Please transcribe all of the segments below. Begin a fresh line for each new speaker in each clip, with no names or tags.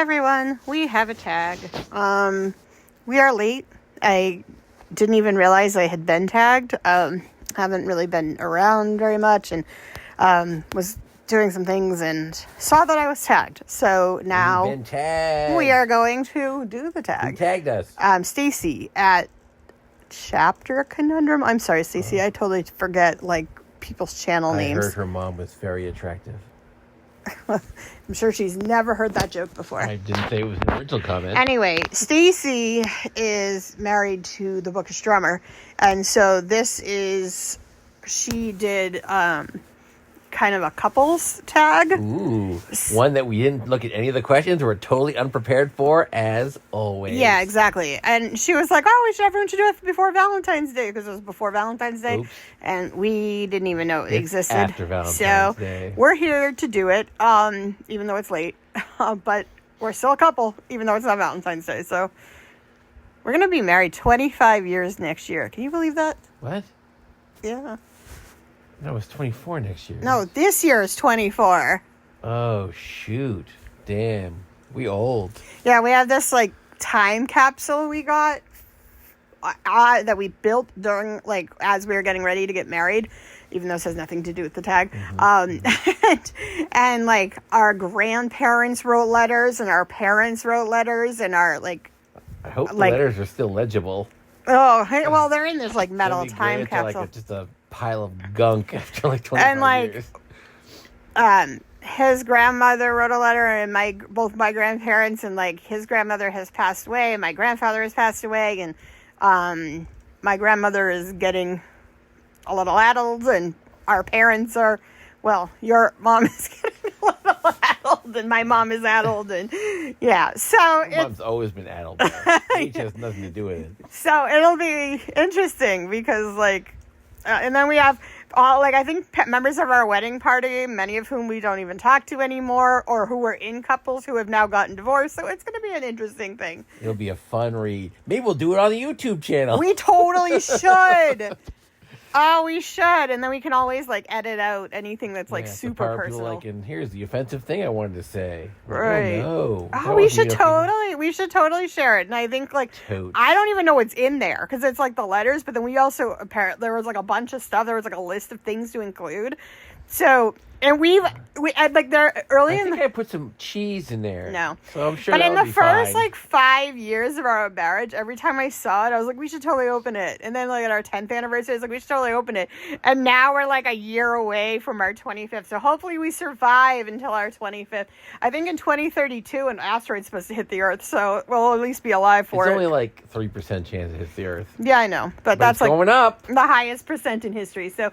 everyone, we have a tag. We are late. I didn't even realize I had been tagged. Haven't really been around very much and was doing some things and saw that I was tagged. So now
You've been tagged.
We are going to do the tag.
Who tagged us?
Stacy at Chapter Conundrum. I'm sorry, Stacy. I totally forget people's channel names.
I heard her mom was very attractive.
I'm sure she's never heard that joke before.
I didn't say it was an original comment.
Anyway, Stacy is married to the Bookish Drummer, and so she did kind of a couples tag.
Ooh, one that we didn't look at any of the questions. We're totally unprepared for, as always.
Yeah, exactly. And she was like, everyone should do it before Valentine's Day, because it was before Valentine's Day.
Oops.
And we didn't even know it existed.
After Valentine's Day.
We're here to do it, even though it's late. But we're still a couple, even though it's not Valentine's Day. So we're going to be married 25 years next year. Can you believe that?
What?
Yeah.
No, it's 24 next year.
No, this year is 24.
Oh, shoot. Damn. We old.
Yeah, we have this, time capsule we got that we built during, as we were getting ready to get married, even though this has nothing to do with the tag. Mm-hmm. And our grandparents wrote letters, and our parents wrote letters, and our,
I hope the letters are still legible.
Oh, well, they're in this, metal time capsule.
Just a pile of gunk after 25 years.
His grandmother wrote a letter, and both my grandparents, and his grandmother has passed away, and my grandfather has passed away, and my grandmother is getting a little addled, and our parents are, your mom is getting a little addled, and my mom is addled, and yeah, so
mom's always been addled. Age has nothing to do with it.
So it'll be interesting because and then we have all, I think members of our wedding party, many of whom we don't even talk to anymore, or who were in couples who have now gotten divorced. So it's going to be an interesting thing.
It'll be a fun read. Maybe we'll do it on the YouTube channel.
We totally should. Oh, we should. And then we can always edit out anything that's super personal.
And here's the offensive thing I wanted to say.
Right.
Oh, no.
Oh, we should totally share it. And I think I don't even know what's in there because it's the letters, but then we also there was a bunch of stuff. There was a list of things to include. So, and we there early
I put some cheese in there.
No.
So I'm sure
but in the first
fine.
5 years of our marriage, every time I saw it, I was like, we should totally open it. And then at our 10th anniversary, I was like, we should totally open it. And now we're a year away from our 25th. So hopefully we survive until our 25th. I think in 2032, an asteroid's supposed to hit the Earth. So we'll at least be alive for it.
It's only 3% chance it hits the Earth.
Yeah, I know. But that's
it's going up.
The highest percent in history. So,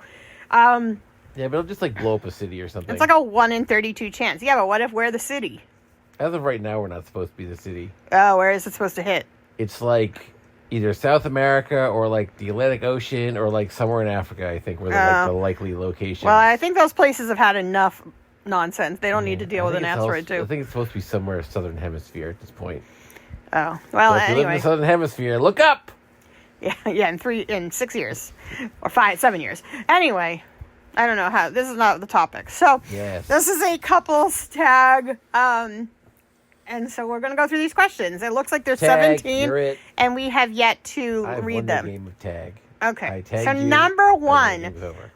yeah, but it'll just blow up a city or something.
It's a 1 in 32 chance. Yeah, but what if we're the city?
As of right now, we're not supposed to be the city.
Oh, where is it supposed to hit?
It's either South America or the Atlantic Ocean or somewhere in Africa, I think, where the likely location.
Well, I think those places have had enough nonsense. They don't need to deal with an asteroid, too.
I think it's supposed to be somewhere Southern Hemisphere at this point.
Oh, well,
so if you live in the Southern Hemisphere, look up!
Yeah, in 6 years. Or 7 years. Anyway, I don't know how. This is not the topic. So,
yes.
This is a couples tag. And so we're going to go through these questions. It looks like there's 17. And we have yet to read them.
The game of tag.
Okay. So number 1,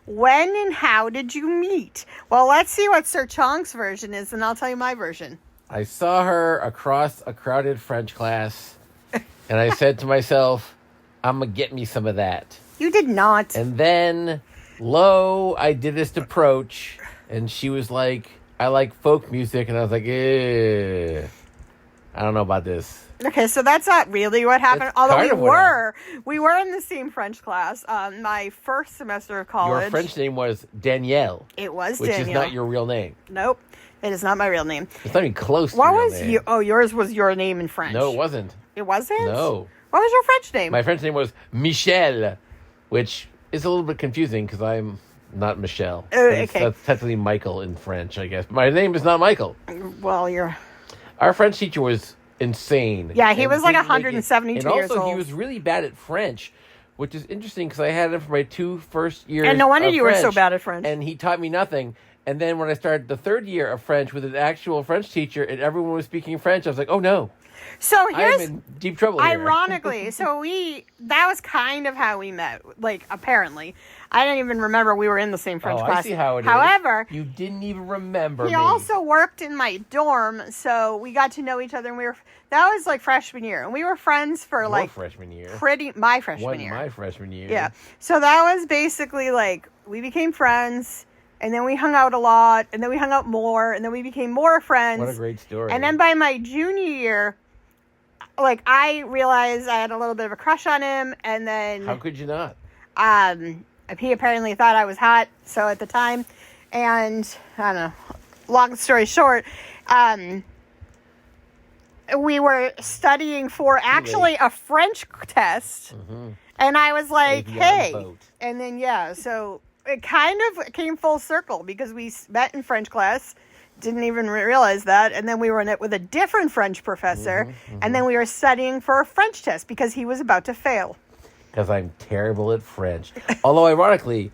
when and how did you meet? Well, let's see what Sir Chong's version is, and I'll tell you my version.
I saw her across a crowded French class, and I said to myself, I'm going to get me some of that.
You did not.
And then, I did this approach, and she was like, I like folk music, and I was like, I don't know about this.
Okay, so that's not really what happened. Although we were in the same French class. My first semester of college.
Your French name was Danielle.
It was
Danielle. Which is not your real name.
Nope, it is not my real name.
It's not even close to your real name.
Yours was your name in French.
No, it wasn't.
It wasn't?
No.
What was your French name?
My French name was Michel, which is a little bit confusing because I'm not Michelle.
Okay.
That's technically Michael in French, I guess. My name is not Michael.
Well,
Our French teacher was insane.
Yeah, he was 172 years old.
And also, he was really bad at French, which is interesting because I had him for my 2 first years.
And no wonder
of
you
French,
were so bad at French.
And he taught me nothing. And then when I started the third year of French with an actual French teacher and everyone was speaking French, I was like, oh no.
So here's,
I'm in deep trouble here.
ironically, that was kind of how we met, like, apparently. I don't even remember we were in the same French class.
I see how it is.
However,
you didn't even remember
he
me.
also worked in my dorm, so we got to know each other, and that was, like, freshman year, and we were friends for, like,
freshman year.
my freshman year.
My freshman year.
Yeah. So that was basically, like, we became friends, and then we hung out a lot, and then we hung out more, and then we became more friends.
What a great story.
And then by my junior year, like, I realized I had a little bit of a crush on him, and then...
How could you not?
He apparently thought I was hot, so at the time, and, I don't know, long story short, we were studying for actually a French test, and I was like, hey, and then, so it kind of came full circle, because we met in French class, didn't even realize that, and then we were in it with a different French professor, and then we were studying for a French test, because he was about to fail.
Because I'm terrible at French. Although, ironically,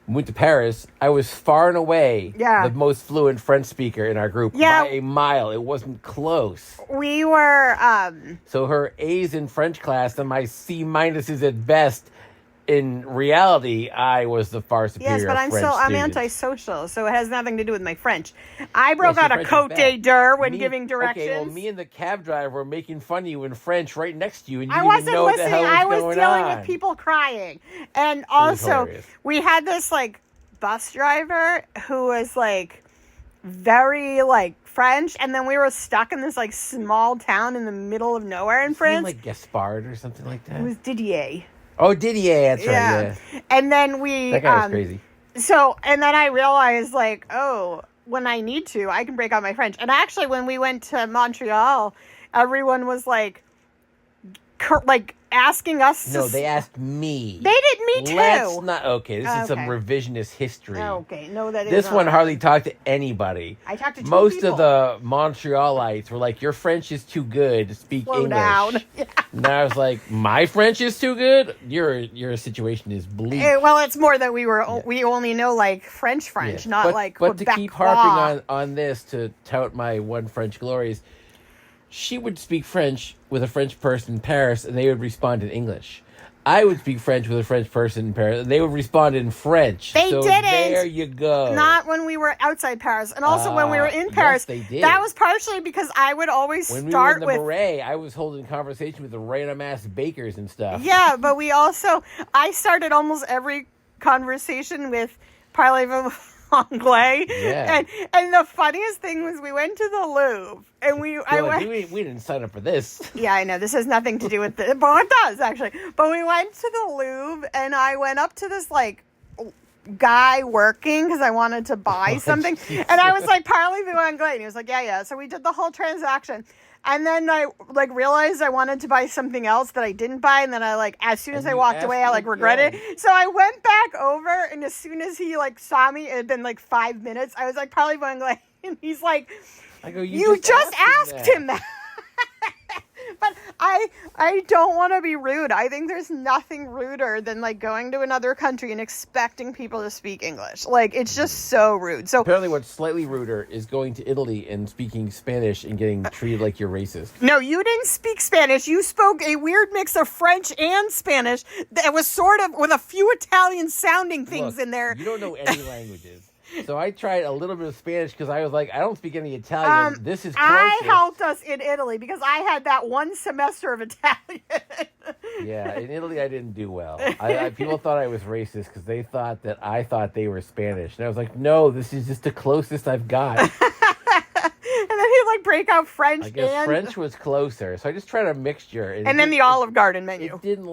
when we went to Paris, I was far and away the most fluent French speaker in our group by a mile. It wasn't close.
We were...
So her A's in French class and my C minuses at best. In reality, I was the far superior
Yes, but I'm
student.
antisocial, so it has nothing to do with my French. I broke out a Côte d'Or when giving directions.
Okay, well, me and the cab driver were making fun of you in French right next to you, and you
I
didn't
wasn't
even know what the
listening.
hell was
I was
going
dealing
on.
with people crying. And also, we had this, like, bus driver who was, like, very, like, French, and then we were stuck in this, like, small town in the middle of nowhere in France.
Like Gaspard or something like that?
It was Didier.
Oh, Didier, that's right, yeah.
And then
that guy was crazy.
So, and then I realized, like, oh, when I need to, I can break out my French. And actually, when we went to Montreal, everyone was, like asking us.
No, they asked me.
They did me too.
Let's not. Okay, this is some revisionist history.
Okay, no, that is.
This one hardly talked to anybody.
I talked to two
Most
people.
of the Montrealites were like, "Your French is too good to speak
Slow
English."
down.
And I was like, "My French is too good. Your situation is bleak."
Well, it's more that we only know like French, not like.
But to
Quebecois.
keep harping on this to tout my one French glories. She would speak French with a French person in Paris, and they would respond in English. I would speak French with a French person in Paris, and they would respond in French.
They didn't.
There you go.
Not when we were outside Paris, and also when we were in Paris.
Yes, they did.
That was partially because I would always
when
start
we were in the Marais, I was holding conversation with the random-ass bakers and stuff.
Yeah, but I started almost every conversation with parlez-vous anglais.
Yeah.
And the funniest thing was we went to the Louvre, and we
didn't sign up for this.
Yeah, I know. This has nothing to do with it, but it does, actually. But we went to the Louvre, and I went up to this, like, guy working because I wanted to buy something. And I was like, parlez-vous anglais? And he was like, yeah. So we did the whole transaction. And then I, like, realized I wanted to buy something else that I didn't buy. And then I, like, as soon as I walked away, I, like, regretted it. So I went back over, and as soon as he, like, saw me, it had been, like, 5 minutes. I was like, parlez-vous anglais? And he's like,
I go,
you just asked him that. But I don't want to be rude. I think there's nothing ruder than, like, going to another country and expecting people to speak English. Like, it's just so rude. So
apparently what's slightly ruder is going to Italy and speaking Spanish and getting treated like you're racist.
No, you didn't speak Spanish. You spoke a weird mix of French and Spanish that was sort of with a few Italian-sounding things in there.
You don't know any languages. So I tried a little bit of Spanish because I was like, I don't speak any Italian. This is closest.
I helped us in Italy because I had that one semester of Italian.
Yeah, in Italy I didn't do well. People thought I was racist because they thought that I thought they were Spanish. And I was like, no, this is just the closest I've got.
And then he'd, like, break out French.
I guess French was closer. So I just tried a mixture.
And then the Olive Garden menu.
It didn't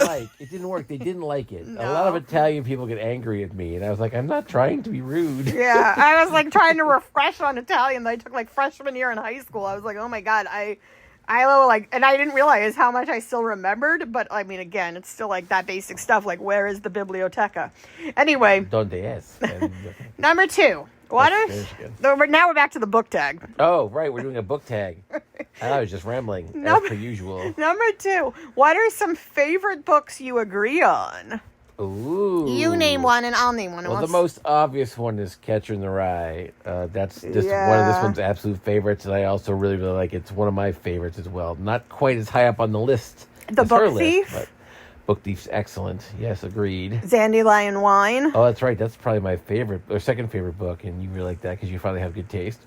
work. They didn't like it.
No.
A lot of Italian people get angry at me. And I was like, I'm not trying to be rude.
Yeah, I was, like, trying to refresh on Italian that I took, like, freshman year in high school. I was like, oh, my God, I and I didn't realize how much I still remembered. But, I mean, again, it's still, like, that basic stuff. Like, where is the biblioteca? Anyway.
Donde es?
Number 2. Now we're back to the book tag.
Oh, right. We're doing a book tag. I was just rambling, as per usual.
Number 2. What are some favorite books you agree on?
Ooh.
You name one and I'll name one.
Well, the most obvious one is Catcher in the Rye. That's just one of this one's absolute favorites, and I also really, really like it. It's one of my favorites as well. Not quite as high up on the list
The
as her
Book Thief?
list, but Book Thief's excellent. Yes, agreed.
Dandelion Wine.
Oh, that's right. That's probably my favorite, or second favorite book, and you really like that because you finally have good taste.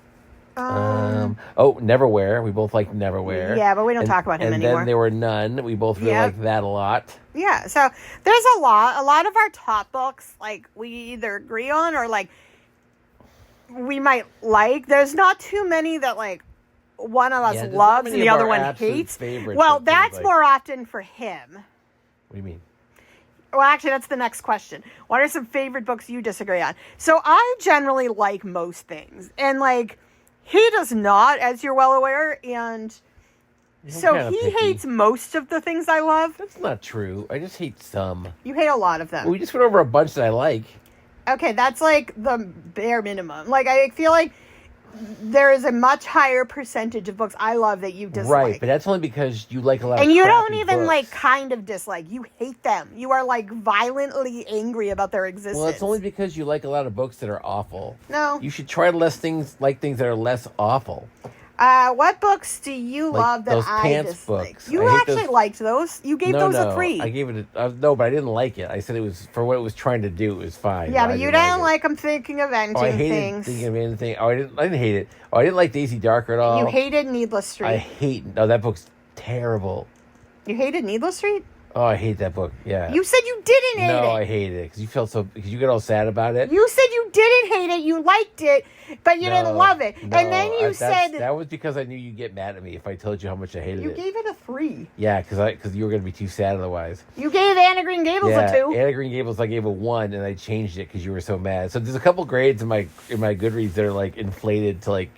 Neverwhere. We both like Neverwhere.
Yeah, but we don't talk about him anymore.
And then there were None. We both really like that a lot.
Yeah, so there's a lot of our top books, like, we either agree on or, like, we might like. There's not too many that, like, one of us loves and the other one hates. Well, that's more often for him.
What do you mean?
Well, actually, that's the next question. What are some favorite books you disagree on? So I generally like most things. And, like, he does not, as you're well aware, and so he hates most of the things I love.
That's not true. I just hate some.
You hate a lot of them.
We just went over a bunch that I like.
Okay, that's like the bare minimum. Like, I feel like there is a much higher percentage of books I love that you dislike.
Right, but that's only because you like a lot of
and you don't
crappy
even
books.
like kind of dislike. You hate them. You are like violently angry about their existence.
Well, it's only because you like a lot of books that are awful.
No.
You should try to things that are less awful.
What books do you love that
those
I
pants
dislike?
books.
You actually liked those. You gave those a 3.
I gave it no, but I didn't like it. I said it was for what it was trying to do. It was fine.
Yeah, but you didn't like I'm thinking of ending
I hated
things.
Thinking of anything. I didn't hate it. I didn't like Daisy Darker at all.
You hated Needless Street.
That book's terrible.
You hated Needless Street?
Oh, I hate that book. Yeah.
You said you didn't hate it.
No, I hated it because you get all sad about it.
You said you didn't hate it. You liked it, but you didn't love it.
No,
and then you said
that was because I knew you'd get mad at me if I told you how much I hated it.
You gave it a 3.
Yeah, because you were going to be too sad otherwise.
You gave Anne of Green Gables a 2.
Anne of Green Gables I gave a 1, and I changed it because you were so mad. So there's a couple grades in my Goodreads that are like inflated to like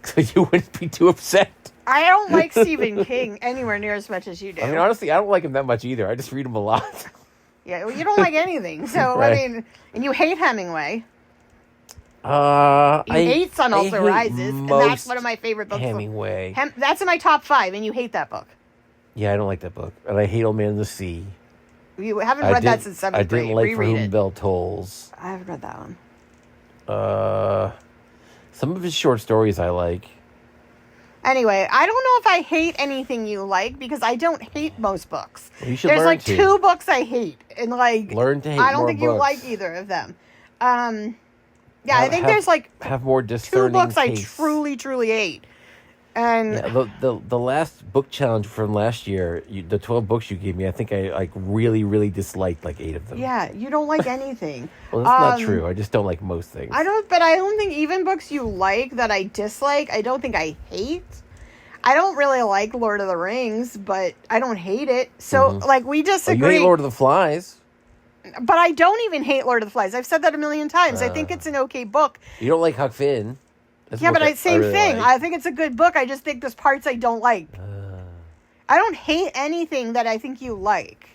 so you wouldn't be too upset.
I don't like Stephen King anywhere near as much as you do.
I mean, honestly, I don't like him that much either. I just read him a lot.
Yeah, well, you don't like anything. So,
Right.
I mean, and you hate Hemingway. You
I
hate Sun Also
hate
Rises, and that's
most
one of my favorite books.
Hemingway.
That's in my top 5, and you hate that book.
Yeah, I don't like that book. And I hate Old Man in the Sea.
You haven't read that since 7th grade.
I didn't like For
Reread
Whom
it.
Bell Tolls.
I haven't read that one.
Some of his short stories I like.
Anyway, I don't know if I hate anything you like because I don't hate most books.
Well, you should
There's
learn
like
to.
2 books I hate, and like
Learn to hate
I don't
more
think you
books.
like either of them. I think there's like
have more
2
discerning
books
taste.
I truly hate. And
the last book challenge from last year, the 12 books you gave me, I think I like really disliked like 8 of them.
yeah, you don't like anything.
Well, that's not true. I just don't like most things.
I don't think even books you like that I dislike, I don't think I hate. I don't really like Lord of the Rings, but I don't hate it. So, like, we disagree.
Oh, you hate Lord of the Flies.
But I don't even hate Lord of the Flies. I've said that a million times. I think it's an okay book.
You don't like Huck Finn. That's
Yeah,
a book
but same
really
thing.
like.
I think it's a good book. I just think there's parts I don't like. I don't hate anything that I think you like.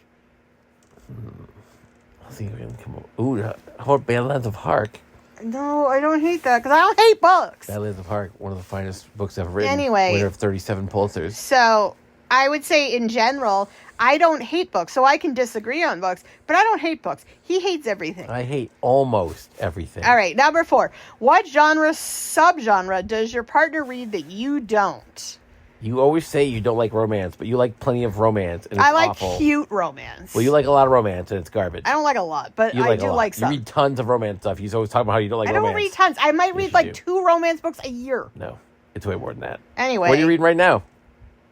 I think we're gonna come up. Ooh, how about Badlands of Hark?
No, I don't hate that because I don't hate books.
Badlands of Hark, one of the finest books ever written.
Anyway.
Winner of 37 Pulitzers.
So I would say in general, I don't hate books. So I can disagree on books, but I don't hate books. He hates everything.
I hate almost everything.
All right, number 4. What subgenre does your partner read that you don't?
You always say you don't like romance, but you like plenty of romance, and it's
I like
awful.
cute romance.
Well, you like a lot of romance, and it's garbage.
I don't like a lot, but
You
I
like
do
a lot.
like some.
You read tons of romance stuff. You always talk about how you don't like
I
romance.
don't read tons. I might read
you
like
do.
2 romance books a year.
No, it's way more than that.
Anyway.
What are you reading right now?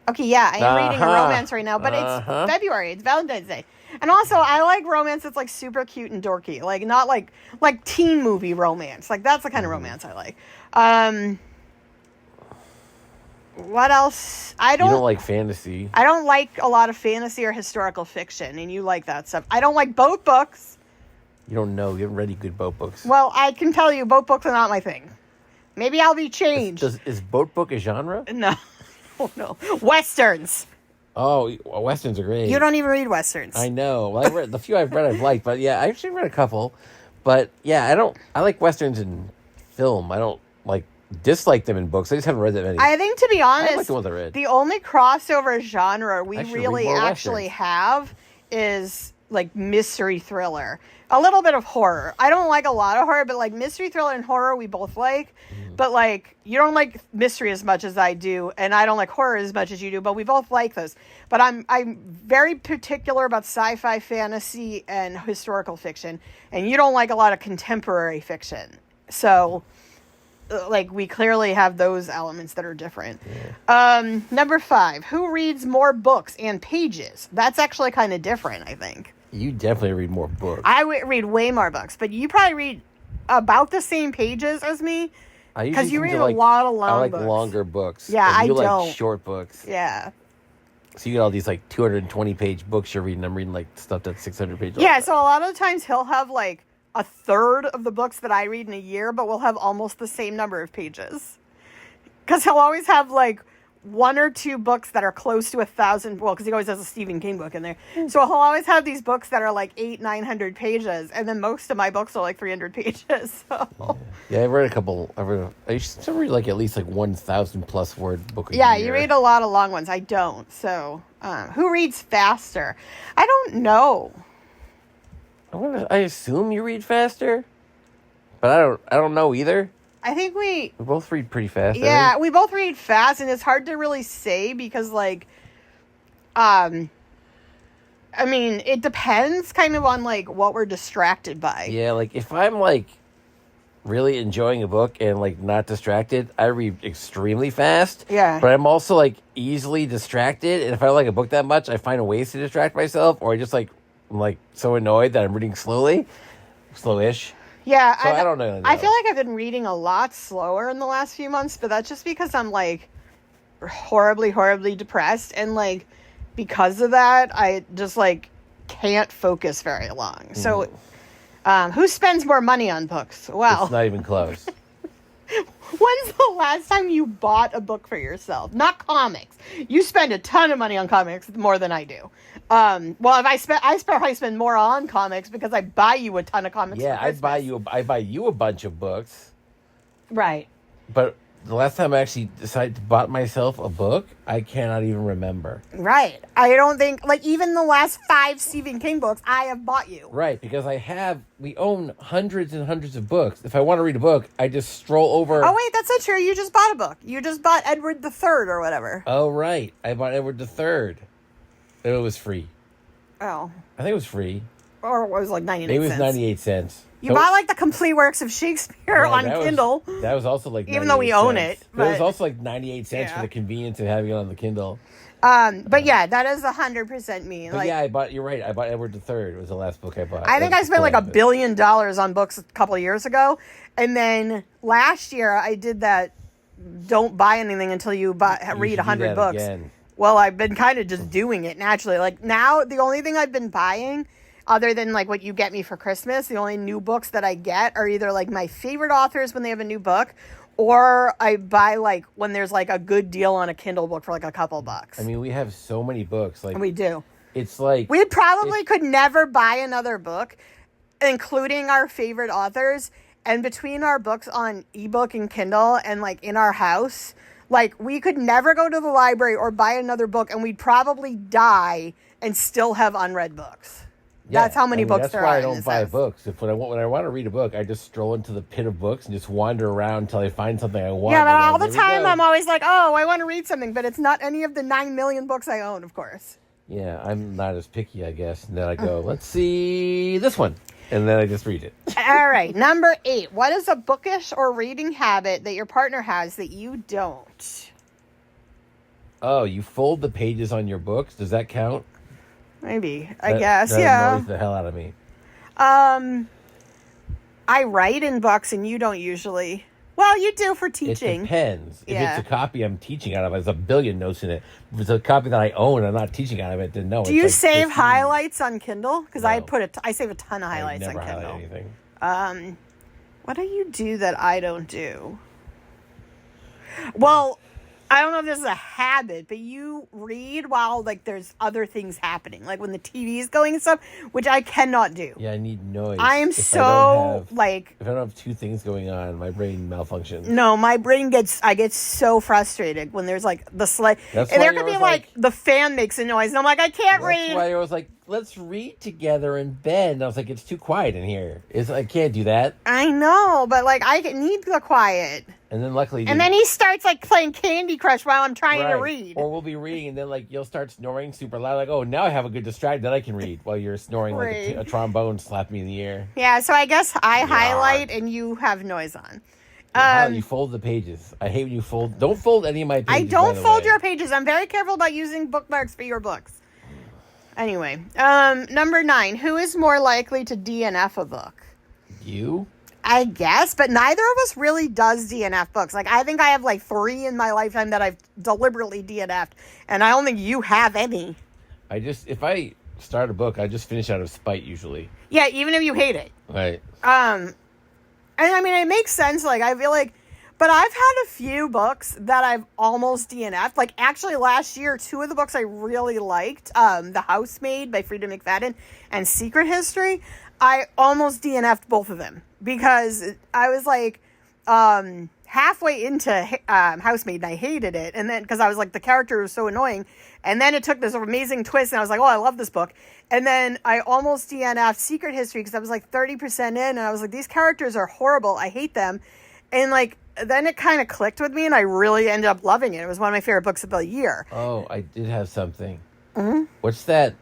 Okay, yeah, I am reading a
Uh-huh.
romance right now, but it's February. It's Valentine's Day. And also, I like romance that's like super cute and dorky. Like, not like teen movie romance. Like, that's the kind of romance I like. What else?
You don't like fantasy.
I don't like a lot of fantasy or historical fiction, and you like that stuff. I don't like boat books.
You don't know. You haven't read any good boat books.
Well, I can tell you, boat books are not my thing. Maybe I'll be changed.
Is boat book a genre?
No. Oh, no. Westerns.
Oh, westerns are great.
You don't even read westerns.
I know. Well, I read the few I've read. I've liked, but yeah, I actually read a couple. But yeah, I like westerns in film. I don't like dislike them in books. I just haven't read that many.
I think, to be honest,
I like the ones I read.
the only crossover genre we
I should
really
read more
actually
westerns.
have is like mystery thriller. A little bit of horror. I don't like a lot of horror, but like mystery thriller and horror we both like. But like you don't like mystery as much as I do, and I don't like horror as much as you do, but we both like those. But I'm very particular about sci-fi, fantasy, and historical fiction, and you don't like a lot of contemporary fiction. So like we clearly have those elements that are different. Yeah. Number 5, who reads more books and pages? That's actually kind of different, I think.
You definitely read more books.
I read way more books, but you probably read about the same pages as me. Because you read a lot of long books.
I like longer books.
Yeah, I don't.
You like short books.
Yeah.
So you get all these like 220-page books you're reading. I'm reading like stuff that's 600 pages.
Yeah, so a lot of the times he'll have like a third of the books that I read in a year, but we'll have almost the same number of pages. Because he'll always have like 1 or 2 books that are close to 1,000. Well, because he always has a Stephen King book in there. So he'll always have these books that are like 800-900 pages, and then most of my books are like 300 pages. So.
Yeah, I've read a couple. I used to read like at least like 1,000+ word book a year.
Yeah, you read a lot of long ones. I don't. So who reads faster? I don't know.
I assume you read faster, but I don't know either.
I think we
both read pretty fast.
Yeah, we both read fast, and it's hard to really say because, like, I mean, it depends kind of on, like, what we're distracted by.
Yeah, like, if I'm, like, really enjoying a book and, like, not distracted, I read extremely fast.
Yeah.
But I'm also, like, easily distracted, and if I like a book that much, I find ways to distract myself, or I just, like, I'm, like, so annoyed that I'm reading slowish.
Yeah,
so I don't know.
I feel like I've been reading a lot slower in the last few months, but that's just because I'm like horribly, horribly depressed, and like because of that, I just like can't focus very long. So, who spends more money on books? Well,
it's not even close.
When's the last time you bought a book for yourself? Not comics. You spend a ton of money on comics, more than I do. Well, if I probably spend more on comics because I buy you a ton of comics.
Yeah, I buy you a bunch of books.
Right.
But the last time I actually decided to buy myself a book, I cannot even remember.
Right. I don't think, like, even the last 5 Stephen King books I have bought you.
Right, because we own hundreds and hundreds of books. If I want to read a book, I just stroll over.
Oh, wait, that's not true. You just bought a book. You just bought Edward the Third or whatever.
Oh, right. I bought Edward the Third. It was free.
Oh.
I think it was free.
Or it was like 98 cents.
Maybe it was 98 cents.
You bought like the complete works of Shakespeare on Kindle.
That was also like 98
even though we own it.
But it was also like 98 cents for the convenience of having it on the Kindle.
But yeah, that is 100% me.
But
like,
yeah, you're right. I bought Edward III. It was the last book I bought.
I think I spent like $1 billion on books a couple of years ago. And then last year I did that don't buy anything until you read 100 books.
Again.
Well, I've been kind of just doing it naturally. Like now, the only thing I've been buying, other than like what you get me for Christmas, the only new books that I get are either like my favorite authors when they have a new book, or I buy like when there's like a good deal on a Kindle book for like a couple bucks.
I mean, we have so many books. Like
we do.
It's like
we probably could never buy another book, including our favorite authors. And between our books on ebook and Kindle and like in our house, like we could never go to the library or buy another book, and we'd probably die and still have unread books. Yeah, that's how many books there are.
That's why I don't buy books. When I want to read a book, I just stroll into the pit of books and just wander around until I find something I want.
Yeah, but all the time I'm always like, oh, I want to read something, but it's not any of the 9 million books I own, of course.
Yeah, I'm not as picky, I guess. And then I go, let's see this one. And then I just read it.
All right, number 8. What is a bookish or reading habit that your partner has that you don't?
Oh, you fold the pages on your books? Does that count?
Maybe. I guess, yeah.
That annoys the hell out of me.
I write in books and you don't usually. Well, you do for teaching.
It depends.
Yeah.
If it's a copy I'm teaching out of, there's a billion notes in it. If it's a copy that I own and I'm not teaching out of it, then no.
Do you save highlights on Kindle? Because
No.
I save a ton of highlights on Kindle.
I never highlight anything.
What do you do that I don't do? Well, I don't know if this is a habit, but you read while like there's other things happening, like when the TV is going and stuff, which I cannot do.
Yeah, I need noise.
I am
if I don't have 2 things going on, my brain malfunctions.
No, my brain I get so frustrated when there's like the and there could be like the fan makes a noise, and I'm like, I can't read.
That's why I was like, let's read together in bed. And I was like, it's too quiet in here. I can't do that.
I know, but like I need the quiet.
And then luckily,
and then he starts like playing Candy Crush while I'm trying to read.
Or we'll be reading, and then like you'll start snoring super loud. Like, oh, now I have a good distraction that I can read while you're snoring like a trombone slapping me in the ear.
Yeah, so I guess I highlight and you have noise on.
You fold the pages. I hate when you fold. Don't fold any of my pages.
I don't fold your pages. I'm very careful about using bookmarks for your books. Anyway, number 9. Who is more likely to DNF a book?
You?
I guess, but neither of us really does DNF books. Like, I think I have like 3 in my lifetime that I've deliberately DNF'd, and I don't think you have any.
If I start a book, I just finish out of spite usually.
Yeah, even if you hate it.
Right.
And I mean, it makes sense. Like, I feel like, but I've had a few books that I've almost DNF'd. Like, actually, last year, 2 of the books I really liked, The Housemaid by Frida McFadden and Secret History, I almost DNF'd both of them because I was like halfway into Housemaid and I hated it. And then, because I was like, the character was so annoying. And then it took this amazing twist and I was like, oh, I love this book. And then I almost DNF'd Secret History because I was like 30% in and I was like, these characters are horrible. I hate them. And like, then it kind of clicked with me and I really ended up loving it. It was one of my favorite books of the year.
Oh, I did have something.
Mm-hmm.
What's that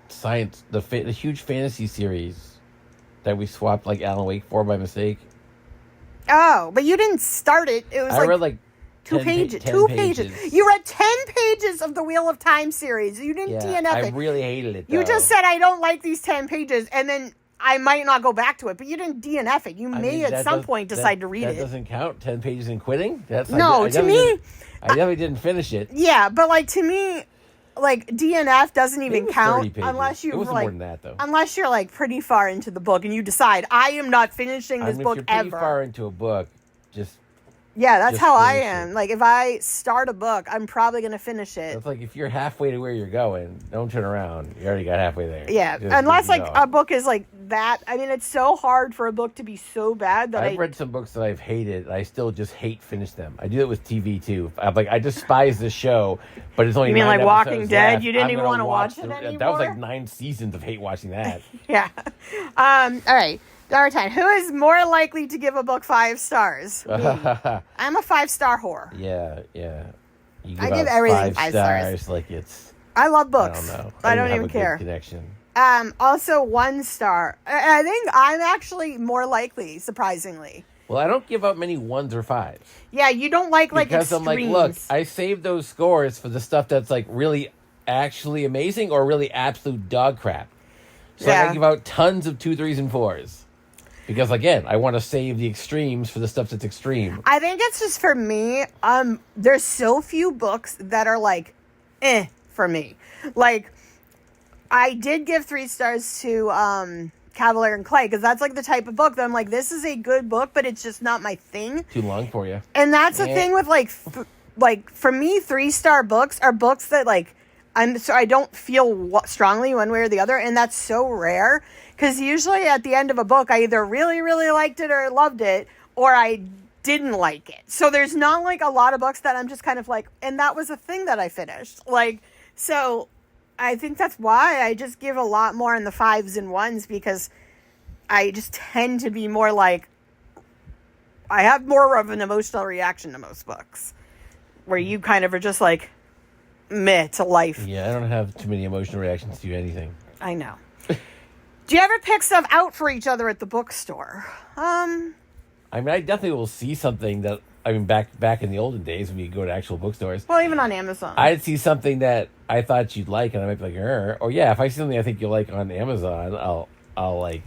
science, the huge fantasy series that we swapped like Alan Wake for by mistake?
Oh, but you didn't start it. It was
I read like
2 pages. 2 pages. You read 10 pages of the Wheel of Time series. You didn't DNF it.
I really hated it, though.
You just said, I don't like these 10 pages, and then I might not go back to it. But you didn't DNF it. You may at some point decide to read it.
That doesn't count? 10 pages and quitting?
No, to me...
I definitely didn't finish it.
Yeah, but like to me... Like, DNF doesn't even count unless you
it was
like,
more than that, though.
Unless you're like pretty far into the book and you decide, I am not finishing this book
if you're
ever.
pretty far into a book, just...
Yeah, that's how I am. Like, if I start a book, I'm probably going to finish it.
It's like, if you're halfway to where you're going, don't turn around. You already got halfway there.
Yeah, unless, like, a book is like that. I mean, it's so hard for a book to be so bad that
I've read some books that I've hated, and I still just finish them. I do that with TV, too. I despise the show, but it's only
You mean
9
like Walking
episodes
Dead?
left.
You didn't even want to watch it anymore?
That was like 9 seasons of hate watching that.
Yeah. All right. Number 10. Who is more likely to give a book 5 stars? Me. I'm a 5-star whore.
Yeah.
I give everything 5 stars.
Like it's...
I love books.
I don't know.
I don't even care.
Good connection.
Also 1 star. I think I'm actually more likely, surprisingly.
Well, I don't give out many 1s or 5s.
Yeah, you don't like
because
extremes.
I'm like, look, I saved those scores for the stuff that's like really actually amazing or really absolute dog crap. So I gotta give out tons of 2, 3s, and 4s. Because, again, I want to save the extremes for the stuff that's extreme.
I think it's just for me, there's so few books that are like, for me. Like, I did give 3 stars to Cavalier and Clay, because that's like the type of book that I'm like, this is a good book, but it's just not my thing.
Too long for you.
And that's the thing with like, for me, 3-star books are books that like, I don't feel strongly one way or the other, and that's so rare. Because usually at the end of a book, I either really, really liked it or loved it, or I didn't like it. So there's not like a lot of books that I'm just kind of like, and that was a thing that I finished. Like, so I think that's why I just give a lot more in the 5s and 1s, because I just tend to be more like, I have more of an emotional reaction to most books, where you kind of are just like, meh to life.
Yeah, I don't have too many emotional reactions to anything.
I know. Do you ever pick stuff out for each other at the bookstore?
I mean, I definitely will see something that, I mean, back in the olden days when we go to actual bookstores.
Well, even on Amazon.
I'd see something that I thought you'd like, and I might be like, or yeah, if I see something I think you'll like on Amazon, I'll like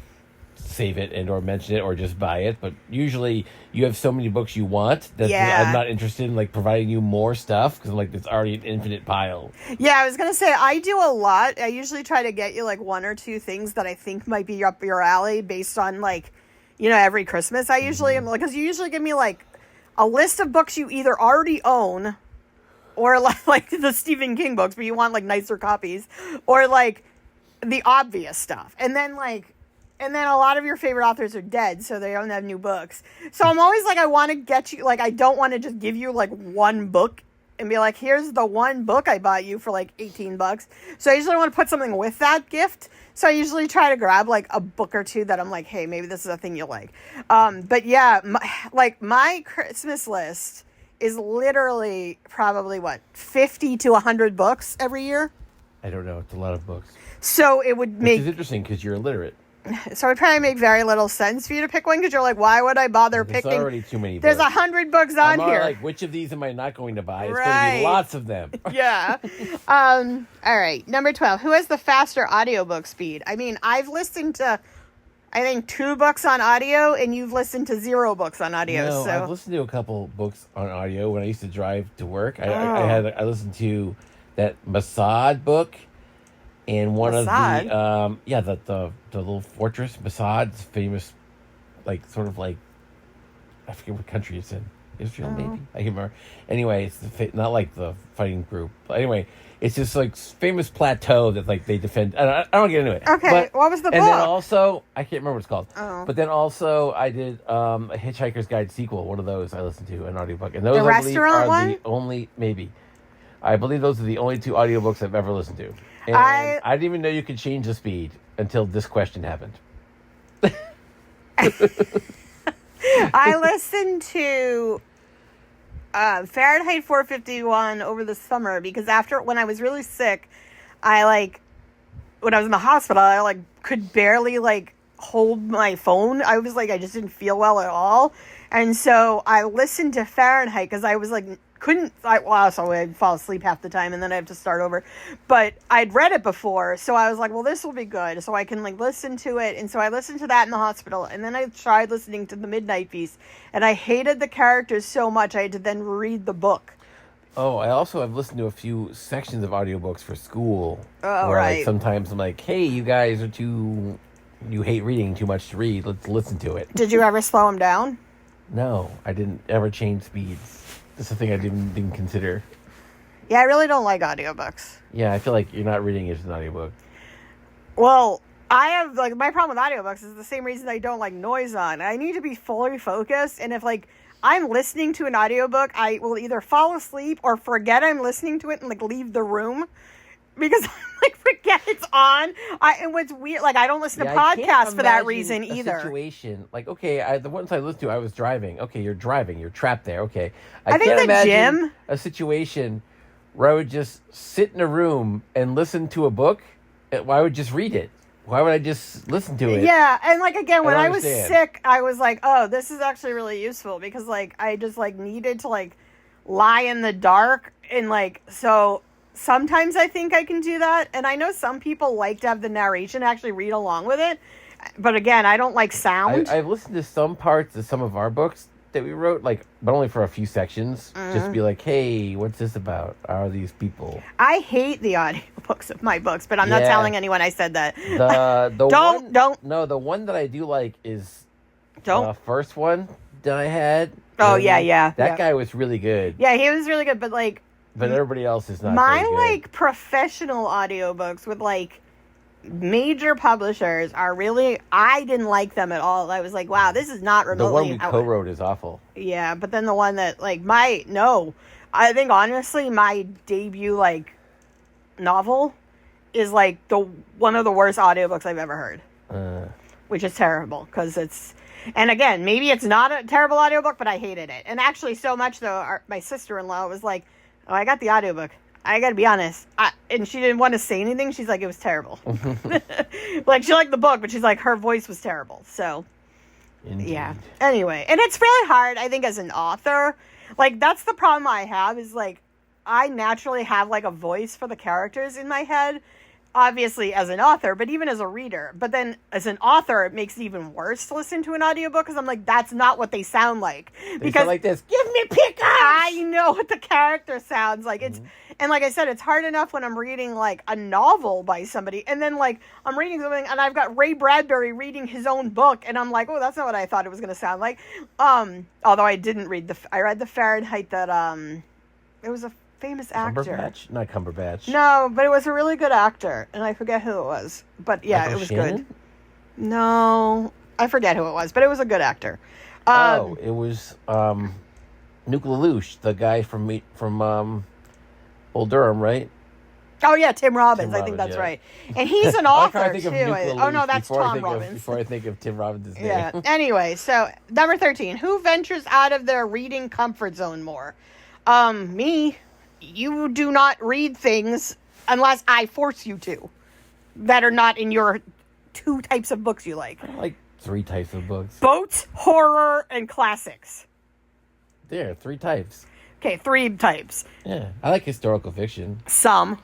save it and or mention it or just buy it. But usually you have so many books you want that I'm not interested in like providing you more stuff, because I'm like, it's already an infinite pile. Yeah,
I was gonna say, I do a lot. I usually try to get you like 1 or 2 things that I think might be up your alley based on like, you know, every Christmas. I usually am like, because you usually give me like a list of books you either already own, or like the Stephen King books, but you want like nicer copies, or like the obvious stuff, and then a lot of your favorite authors are dead, so they don't have new books. So I'm always like, I want to get you, like, I don't want to just give you, like, 1 book and be like, here's the one book I bought you for like $18. So I usually want to put something with that gift. So I usually try to grab like a book or two that I'm like, hey, maybe this is a thing you'll like. But yeah, my Christmas list is literally probably 50 to 100 books every year.
I don't know. It's a lot of books.
So it would make...
Which is interesting because you're illiterate.
So it would probably make very little sense for you to pick one because you're like, why would I bother picking?
There's already too many
There's
books.
100 books on here.
Like, which of these am I not going to buy? It's going to
Right.
be lots of them.
Yeah. All right. Number 12. Who has the faster audiobook speed? I mean, I've listened to, I think, 2 books on audio, and you've listened to 0 books on audio.
No,
so
I've listened to a couple books on audio when I used to drive to work. I listened to that Masad book. And one
Masad?
of the little fortress, Masad's famous, like, sort of like, I forget what country it's in. Israel, maybe? I can't remember. Anyway, it's not like the fighting group. But anyway, it's just like famous plateau that like they defend. I don't get into it.
Okay, what was the book?
And then also, I can't remember what it's called.
Oh.
But then also, I did a Hitchhiker's Guide sequel. One of those I listened to, an audiobook. And those,
The
I believe,
restaurant
are
one?
the only, maybe. I believe those are the only 2 audiobooks I've ever listened to. And
I
didn't even know you could change the speed until this question happened.
I listened to Fahrenheit 451 over the summer because when I was really sick, when I was in the hospital, I could barely hold my phone. I was I just didn't feel well at all. And so I listened to Fahrenheit because I was so I'd fall asleep half the time and then I have to start over. But I'd read it before, so I was like, well, this will be good. So I can listen to it. And so I listened to that in the hospital. And then I tried listening to The Midnight Feast. And I hated the characters so much I had to then read the book.
Oh, I also have listened to a few sections of audiobooks for school.
Oh,
where,
right.
Sometimes I'm like, hey, you guys you hate reading too much to read. Let's listen to it.
Did you ever slow them down?
No, I didn't ever change speeds. That's the thing I didn't consider.
Yeah, I really don't like audiobooks.
Yeah, I feel like you're not reading it as an audiobook.
Well, I have, my problem with audiobooks is the same reason I don't like noise on. I need to be fully focused, and if, I'm listening to an audiobook, I will either fall asleep or forget I'm listening to it and, leave the room. Because I forget it's on. And what's weird, I don't listen to podcasts for that reason either.
Situation okay, the ones I listened to, I was driving. Okay, you're driving, you're trapped there. Okay,
I think
can't
the
imagine
gym.
a situation where I would just sit in a room and listen to a book. Why would I just read it? Why would I just listen to it?
Yeah, and again, when I was
understand.
sick, I was like, oh, this is actually really useful because I just needed to lie in the dark and so. Sometimes I think I can do that. And I know some people like to have the narration actually read along with it. But again, I don't like sound.
I've listened to some parts of some of our books that we wrote, but only for a few sections. Just be like, hey, what's this about? Are these people?
I hate the audiobooks of my books, but I'm not telling anyone I said that.
Don't. No, the one that I do like is the first one that I had.
Oh, yeah.
That guy was really good.
Yeah, he was really good, but
But everybody else is not
my
very good.
professional audiobooks with major publishers are really, I didn't like them at all. I was like, wow, this is not remotely.
The one we co-wrote is awful.
Yeah, but then the one that I think honestly my debut novel is one of the worst audiobooks I've ever heard. Which is terrible because and again, maybe it's not a terrible audiobook, but I hated it. And actually so much though, my sister-in-law was like, oh, I got the audiobook. I got to be honest. And she didn't want to say anything. She's like, it was terrible. She liked the book, but she's like, her voice was terrible. So,
Indeed.
Yeah. Anyway, and it's really hard, I think, as an author. That's the problem I have is, I naturally have, a voice for the characters in my head. Obviously, as an author, but even as a reader. But then, as an author, it makes it even worse to listen to an audiobook because I'm like, that's not what they sound like.
They sound like this. Give me pickups!
I know what the character sounds like. It's and like I said, it's hard enough when I'm reading a novel by somebody, and then I'm reading something, and I've got Ray Bradbury reading his own book, and I'm like, oh, that's not what I thought it was going to sound like. Although I didn't read I read the Fahrenheit that it was a famous actor.
Cumberbatch? Not Cumberbatch.
No, but it was a really good actor, and I forget who it was. But yeah,
Michael
it was
Shannon?
good. No, I forget who it was, but it was a good actor.
It was Nuke LaLoosh, the guy from Old Durham, right?
Oh yeah, Tim Robbins. I
Robbins,
think that's
yeah.
right. And he's an
I like how I
author
think
too.
of Nuke
Oh no,
LaLoosh
that's Tom Robbins.
Before I think of Tim Robbins' name.
Yeah. Anyway, so number 13. Who ventures out of their reading comfort zone more? Me. You do not read things unless I force you to that are not in your 2 types of books you like.
I like 3 types of books.
Boats, horror, and classics.
There, 3 types.
Okay, 3 types.
Yeah, I like historical fiction.
Some.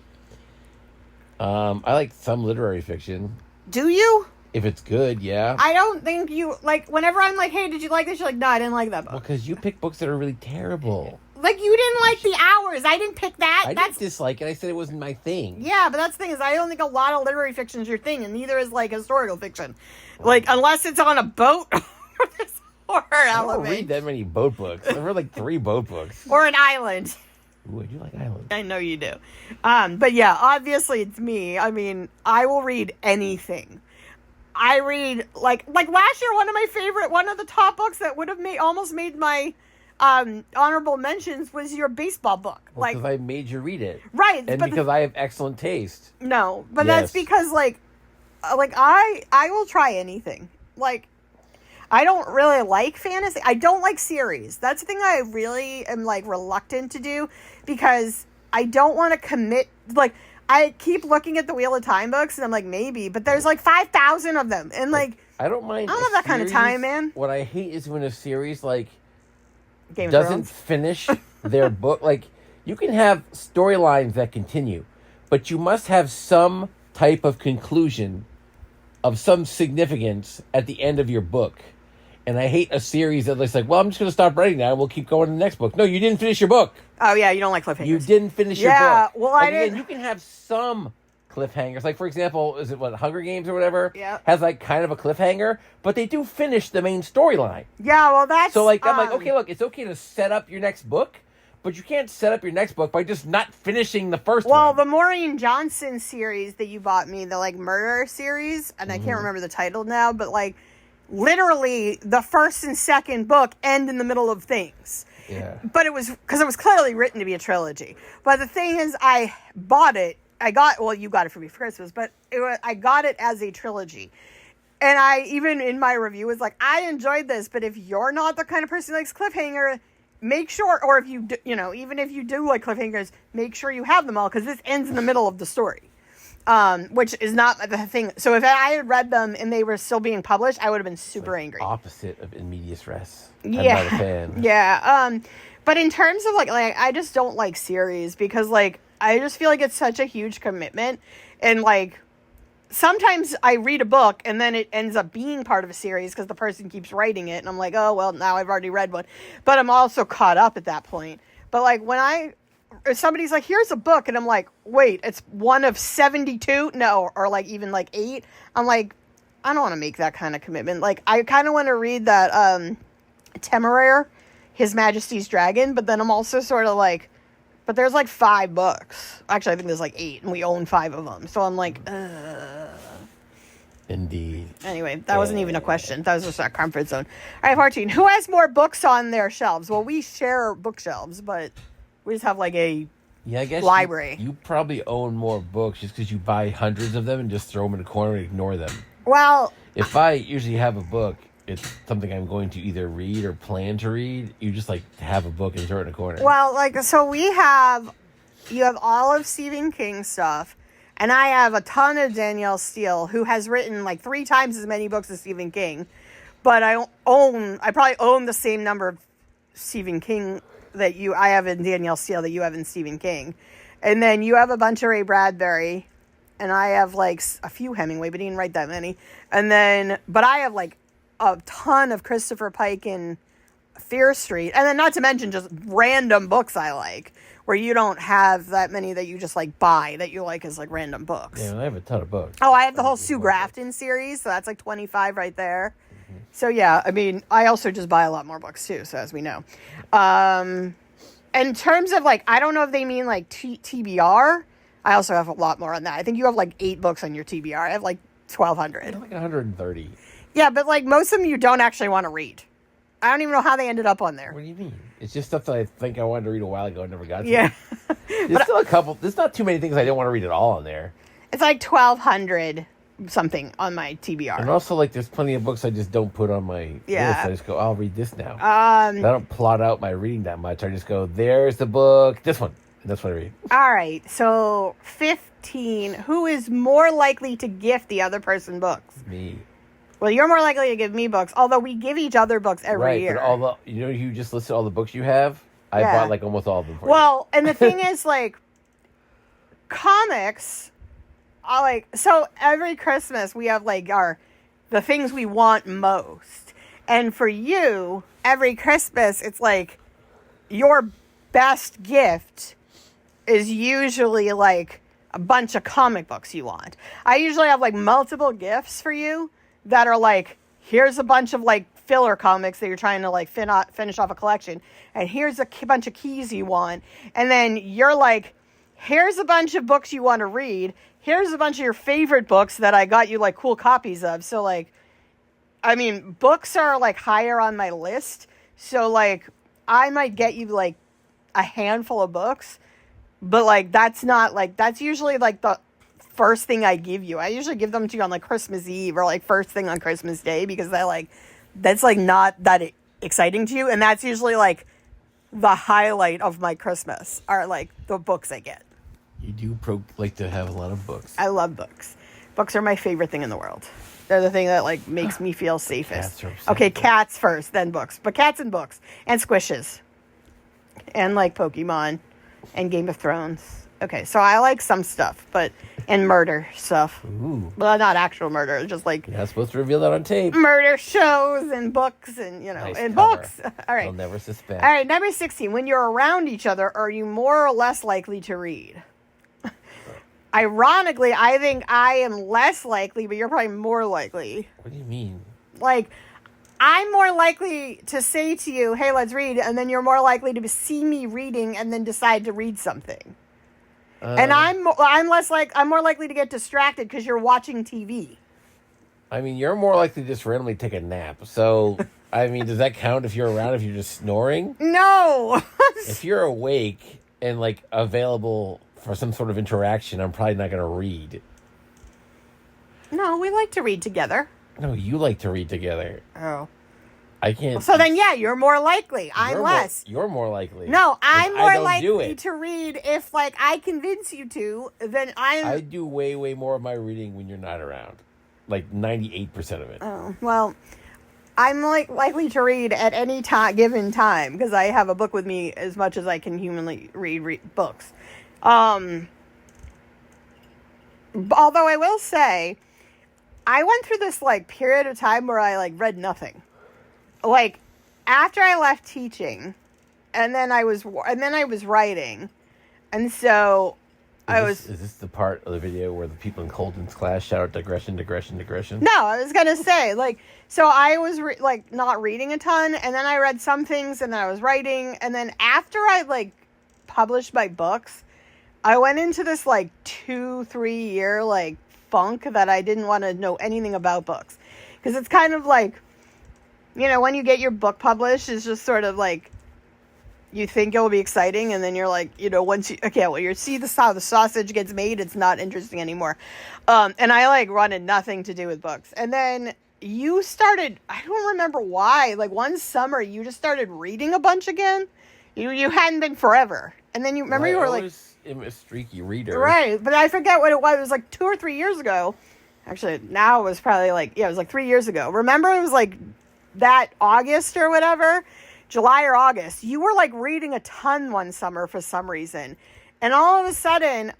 I like some literary fiction.
Do you?
If it's good, yeah.
I don't think you, like, whenever I'm like, hey, did you like this? You're like, no, I didn't like that book.
Well, because you pick books that are really terrible.
Like, you didn't like The Hours. I didn't pick that.
I didn't dislike it. I said it wasn't my thing.
Yeah, but that's the thing is, I don't think a lot of literary fiction is your thing, and neither is, like, historical fiction. Like, unless it's on a boat or there's horror
I don't
element.
read that many boat books. I've read like 3 boat books.
Or an island.
Ooh, I do like islands.
I know you do. But yeah, obviously it's me. I mean, I will read anything. I read, like last year, one of the top books that would have almost made my honorable mentions was your baseball book.
Well, because I made you read it.
Right.
And because I have excellent taste.
No, but
Yes.
that's because, I will try anything. Like, I don't really like fantasy. I don't like series. That's the thing I really am, like, reluctant to do because I don't want to commit. Like, I keep looking at the Wheel of Time books and I'm like, maybe, but there's like 5,000 of them. And, like,
I don't mind.
I don't have that kind of time, man.
What I hate is when a series, like,
Game of
doesn't
Thrones.
finish their book. Like, you can have storylines that continue, but you must have some type of conclusion of some significance at the end of your book. And I hate a series that looks like, well, I'm just going to stop writing now and we'll keep going to the next book. No, you didn't finish your book.
Oh, yeah, you don't like cliffhangers.
You didn't finish your book.
Yeah, well, I
Like, again,
didn't.
you can have some cliffhangers. Like, for example, is it Hunger Games or whatever?
Yeah.
Has, like, kind of a cliffhanger, but they do finish the main storyline.
Yeah, well, that's...
So, like, I'm like, okay, look, it's okay to set up your next book, but you can't set up your next book by just not finishing the first one.
Well, the Maureen Johnson series that you bought me, the, like, murder series, and I can't remember the title now, but, like, literally the first and second book end in the middle of things.
Yeah.
But it was, because it was clearly written to be a trilogy. But the thing is, I bought it, you got it for me for Christmas, but I got it as a trilogy. And I, even in my review, was like, I enjoyed this, but if you're not the kind of person who likes cliffhanger, make sure, or if you do, even if you do like cliffhangers, make sure you have them all, because this ends in the middle of the story, which is not the thing. So if I had read them and they were still being published, I would have been super angry.
Opposite of in medias res.
Yeah.
I'm not a fan.
Yeah. But in terms of like I just don't like series because like I just feel like it's such a huge commitment, and like sometimes I read a book and then it ends up being part of a series because the person keeps writing it, and I'm like, oh well, now I've already read one, but I'm also caught up at that point. But like when if somebody's like, here's a book, and I'm like, wait, it's one of 72? No, or like even like 8. I'm like, I don't want to make that kind of commitment. Like I kind of want to read that Temeraire, His Majesty's Dragon, but then I'm also sort of like, but there's like 5 books. Actually, I think there's like 8, and we own 5 of them. So I'm like,
Indeed.
Anyway, that wasn't even a question. That was just our comfort zone. All right, 14. Who has more books on their shelves? Well, we share bookshelves, but we just have like a
Yeah, I guess
library.
You probably own more books just because you buy hundreds of them and just throw them in a corner and ignore them.
Well,
If I usually have a book, it's something I'm going to either read or plan to read. You just like have a book and throw it in a corner.
well, like, so you have all of Stephen King stuff, and I have a ton of Danielle Steele, who has written like 3 times as many books as Stephen King, but I probably own the same number of Stephen King that I have in Danielle Steele that you have in Stephen King. And then you have a bunch of Ray Bradbury, and I have like a few Hemingway, but he didn't write that many. And then, but I have like a ton of Christopher Pike and Fear Street. And then not to mention just random books I like, where you don't have that many that you just like buy that you like as like random books.
Yeah, I have a ton of books.
Oh, I have the whole Sue Grafton series, so that's like 25 right there. Mm-hmm. So yeah, I mean, I also just buy a lot more books too, so as we know. In terms of like, I don't know if they mean like TBR, I also have a lot more on that. I think you have like 8 books on your TBR. I have like 1,200.
I have like 130.
Yeah, but like most of them you don't actually want to read. I don't even know how they ended up on there.
What do you mean? It's just stuff that I think I wanted to read a while ago and never got to.
Yeah.
There's still a couple. There's not too many things I don't want to read at all on there.
It's like 1,200 something on my TBR.
And also, like, there's plenty of books I just don't put on my list. I just go, I'll read this now. I don't plot out my reading that much. I just go, there's the book, this one. And that's what I read.
All right. So 15. Who is more likely to gift the other person books?
Me.
Well, you're more likely to give me books, although we give each other books every year.
Right, but you just listed all the books you have? I bought, like, almost all of them for you.
Well, and the thing is, like, comics, so every Christmas we have, like, the things we want most. And for you, every Christmas, it's like your best gift is usually, like, a bunch of comic books you want. I usually have, like, multiple gifts for you that are like, here's a bunch of like filler comics that you're trying to like finish off a collection, and here's a bunch of keys you want, and then you're like, here's a bunch of books you want to read, here's a bunch of your favorite books that I got you like cool copies of. So like, I mean, books are like higher on my list, so like I might get you like a handful of books, but like that's usually like the first thing I give you. I usually give them to you on like Christmas Eve or like first thing on Christmas Day, because that's like not that exciting to you, and that's usually like the highlight of my Christmas are like the books I get.
You do like to have a lot of books.
I love books. Books are my favorite thing in the world. They're the thing that like makes me feel safest. Okay, cats first, then books, but cats and books and squishes and like Pokemon and Game of Thrones. Okay, so I like some stuff, and murder stuff.
Ooh.
Well, not actual murder, just like...
You're not supposed to reveal that on tape.
Murder shows and books and,
nice
and
cover.
books. All right.
They'll never suspect.
All right, number 16. When you're around each other, are you more or less likely to read? Ironically, I think I am less likely, but you're probably more likely.
What do you mean?
Like, I'm more likely to say to you, hey, let's read, and then you're more likely to see me reading and then decide to read something. And I'm more likely to get distracted because you're watching TV.
I mean, you're more likely to just randomly take a nap. So, I mean, does that count if you're around, if you're just snoring?
No.
If you're awake and, like, available for some sort of interaction, I'm probably not going to read.
No, we like to read together.
No, you like to read together.
Oh.
I can't.
So then, yeah, you're more likely. I'm less.
You're more likely.
No, I'm more likely to read if, like, I convince you to, then
I do way, way more of my reading when you're not around. Like, 98% of it.
Oh, well, I'm, like, likely to read at any given time, because I have a book with me as much as I can humanly read books. Although I will say, I went through this, like, period of time where I, like, read nothing. Like, after I left teaching, and then I was writing, and so Is this the part of the video where the people in Colton's class shout out digression? No, I was gonna say, like, so I was not reading a ton, and then I read some things, and then I was writing, and then after I like published my books, I went into this like 2-3 year like funk that I didn't want to know anything about books, because it's kind of like, when you get your book published, it's just sort of like, you think it will be exciting, and then you're like, once you see how the sausage gets made, it's not interesting anymore. And I like wanted nothing to do with books. And then you started, I don't remember why, like one summer you just started reading a bunch again. You hadn't been forever. And then you remember you were like,
I'm a streaky reader.
Right, but I forget what it was. It was like 2 or 3 years ago. Actually, now it was probably it was like 3 years ago. Remember, it was like that August or whatever, July or August. You were like reading a ton one summer for some reason. And all of a sudden,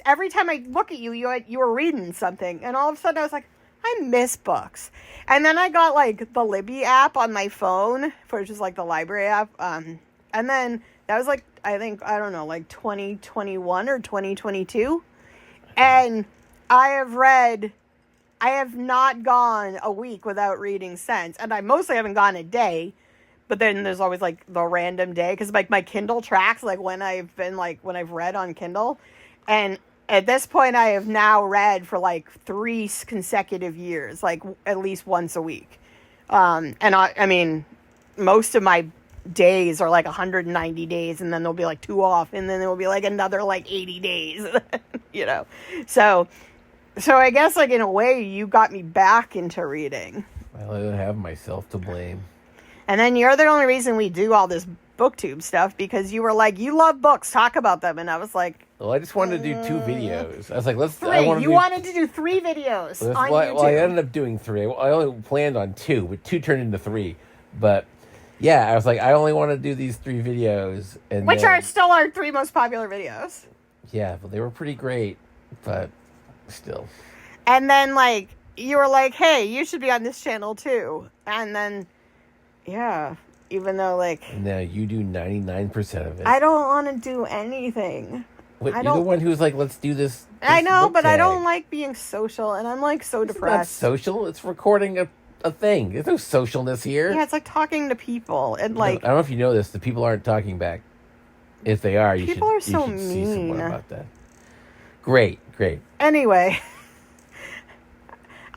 every time I look at you, you were reading something. And all of a sudden I was like, I miss books. And then I got like the Libby app on my phone, which is like the library app. And then that was like, I think, I don't know, like 2021 or 2022. And I have not gone a week without reading since. And I mostly haven't gone a day. But then there's always like the random day, because like my Kindle tracks like when I've read on Kindle. And at this point I have now read for like 3 consecutive years, like at least once a week. And I mean, most of my days or like 190 days, and then there'll be like 2 off, and then there will be like another like 80 days, you know. So I guess like in a way you got me back into reading.
Well, I have myself to blame.
And then you're the only reason we do all this booktube stuff, because you were like, you love books, talk about them. And I was like,
well, I just wanted to do 2 videos. I was like, let's...
3. Wanted to do 3 videos on YouTube.
Well, I ended up doing 3. I only planned on 2, but 2 turned into 3. But yeah, I was like, I only want to do these 3 videos. And
which are still our 3 most popular videos.
Yeah, but they were pretty great, but still.
And then like, you were like, hey, you should be on this channel too. And then, yeah, even though like...
No, you do 99% of it.
I don't want to do anything.
What, you're the one who's like, let's do this
I know,
book
but
tag.
I don't like being social, and I'm like so depressed.
It's not social. It's recording a thing. There's no socialness here.
Yeah, it's like talking to people, and like...
I don't know if you know this. The people aren't talking back. If they are, you should see
mean.
someone about that. Great.
Anyway,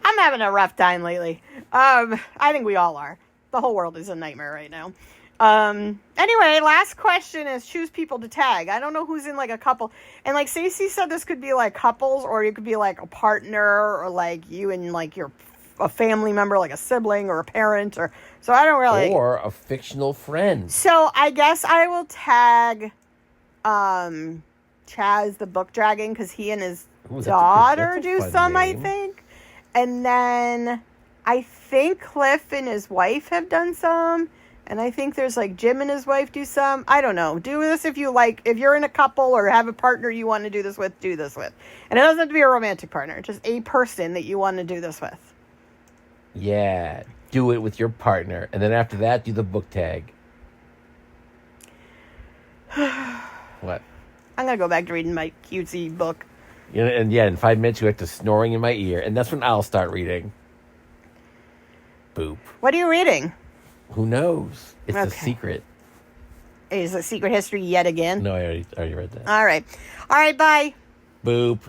I'm having a rough time lately. I think we all are. The whole world is a nightmare right now. Anyway, last question is choose people to tag. I don't know who's in like a couple. And like Stacey said, this could be like couples, or you could be like a partner, or like you and like a family member, like a sibling or a parent, or so I don't really.
Or a fictional friend.
So I guess I will tag Chaz the Book Dragon, because he and his daughter do some, I think. And then I think Cliff and his wife have done some. And I think there's like Jim and his wife do some. I don't know. Do this if you like. If you're in a couple or have a partner you want to do this with, do this with. And it doesn't have to be a romantic partner. Just a person that you want to do this with.
Yeah. Do it with your partner. And then after that, do the book tag. What?
I'm going to go back to reading my cutesy book.
Yeah, and yeah, in 5 minutes you have to snoring in my ear. And that's when I'll start reading. Boop.
What are you reading?
Who knows? It's a secret.
Is it Secret History yet again?
No, I already read that.
All right. Bye.
Boop.